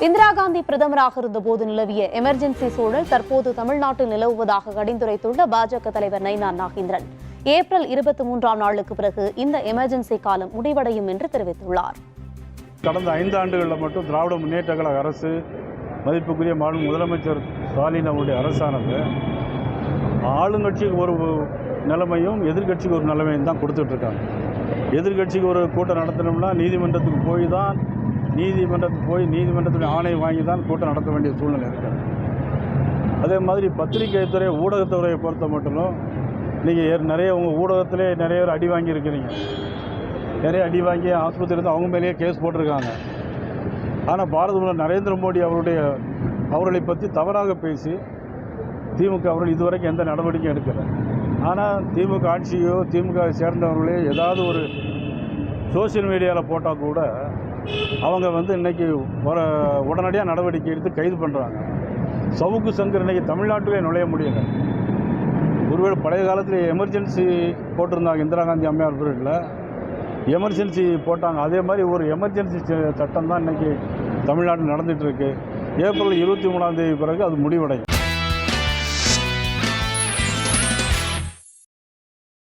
இந்திரா காந்தி பிரதமராக இருந்தபோது நிலவிய எமர்ஜென்சி சூழல் தற்போது தமிழ்நாட்டில் நிலவுவதாக கடிந்துரைத்துள்ள பாஜக தலைவர் நயினா நாகேந்திரன் ஏப்ரல் 23ஆம் நாளுக்கு பிறகு இந்த எமர்ஜென்சி காலம் முடிவடையும் என்று தெரிவித்துள்ளார். கடந்த 5 ஆண்டுகளில் மட்டும் திராவிட முன்னேற்ற கழக அரசு, மதிப்புக்குரிய முதலமைச்சர் ஸ்டாலின் அவருடைய அரசானது ஆளுங்கட்சிக்கு ஒரு நிலைமையும் எதிர்கட்சிக்கு ஒரு நிலைமையும் தான் கொடுத்துட்ருக்காங்க. எதிர்கட்சிக்கு ஒரு கூட்டம் நடத்தணும்னா நீதிமன்றத்துக்கு போய் நீதிமன்றத்துடைய ஆணை வாங்கி தான் கூட்டம் நடத்த வேண்டிய சூழ்நிலை இருக்கிறது. அதே மாதிரி பத்திரிகை துறை, ஊடகத்துறையை பொறுத்த மட்டும் நீங்கள் நிறைய உங்கள் ஊடகத்திலே நிறைய பேர் அடி வாங்கியிருக்கிறீங்க. நிறைய அடி வாங்கி ஆஸ்பத்திரியிலிருந்து அவங்க மேலேயே கேஸ் போட்டிருக்காங்க. ஆனால் பாரத பிரதமர் நரேந்திர மோடி அவர்களை பற்றி தவறாக பேசி திமுக அவர்கள் இதுவரைக்கும் எந்த நடவடிக்கையும் எடுக்கலை. ஆனால் திமுக ஆட்சியோ திமுக சேர்ந்தவர்களே ஏதாவது ஒரு சோசியல் மீடியாவில் போட்டால் கூட அவங்க இன்றைக்கி உடனடியாக நடவடிக்கை எடுத்து கைது பண்ணுறாங்க. சவுக்கு சங்கர் இன்றைக்கி தமிழ்நாட்டிலே நுழைய முடியலை. ஒருவேளை பழைய காலத்தில் எமர்ஜென்சி போட்டிருந்தாங்க. இந்திரா காந்தி அம்மையார் பீரியடில் எமர்ஜென்சி போட்டாங்க. அதே மாதிரி ஒரு எமர்ஜென்சி சட்டம் தான் இன்றைக்கி தமிழ்நாட்டில் நடந்துகிட்ருக்கு. ஏப்ரல் 23ஆம் தேதி பிறகு அது முடிவடையும்.